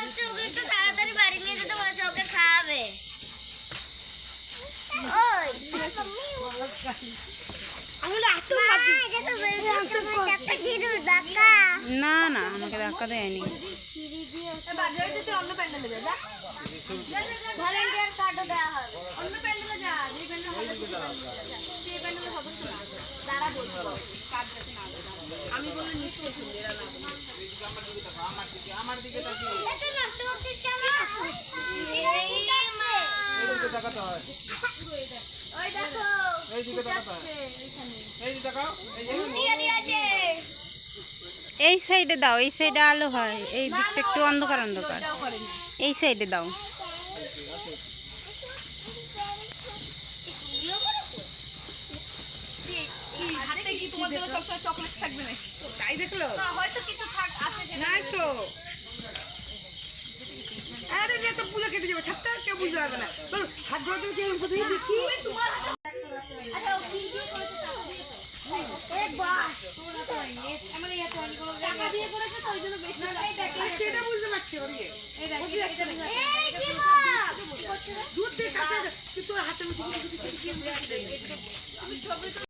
বলছে ওকে একটু তাড়াতাড়ি বাড়ি নিয়ে যেতে বলেছে, ওকে খাওয়াবে। ওই না না আমাকে ধাক্কা দেয়নি। অন্য প্যান্ডেলে যা, ভলান্টিয়ার কার্ডও দেওয়া হবে। অন্য প্যান্ডেলে যা, যে প্যান্ডেল হবে সেই প্যান্ডেলের সদস্য না তারা বলছে কার্ড যাতে না দেয়। আমি বললে নিশ্চয়ই শুনবে, এরা না বলবে। তুই নষ্ট করছিস কেন? এইদিকে তাকাতে হয়, ওই দেখো এইদিকে তাকাতে হয়, এইদিকে তাকাও, আছে। এই সাইডে দাও, এই সাইডে আলো হয়, এই দিকটা একটু অন্ধকার অন্ধকার, এই সাইডে দাও। হাতে কি তোমার জন্য সবসময় চকলেট থাকবে না? তাই দেখলো না, হয়তো কিছু থাক আছে। নাই তো। আরে যে তো পুরো কেটে যাবে, ছাড়তে কেউ বুঝতে পারবে না। তোর হাত ধরে তুমি কেমন কোথায় দেখি তোমার আচ্ছা ও কি দিয়ে করেছে? এক বাস আমার এই হাতে অনেক টাকা দিয়ে করেছে তো ওই জন্য বেশি সেটা বুঝতে পারছি। ওরে এই শিবা দুধ দিয়ে কাটে তোর হাতে মধ্যে তুমি ছবি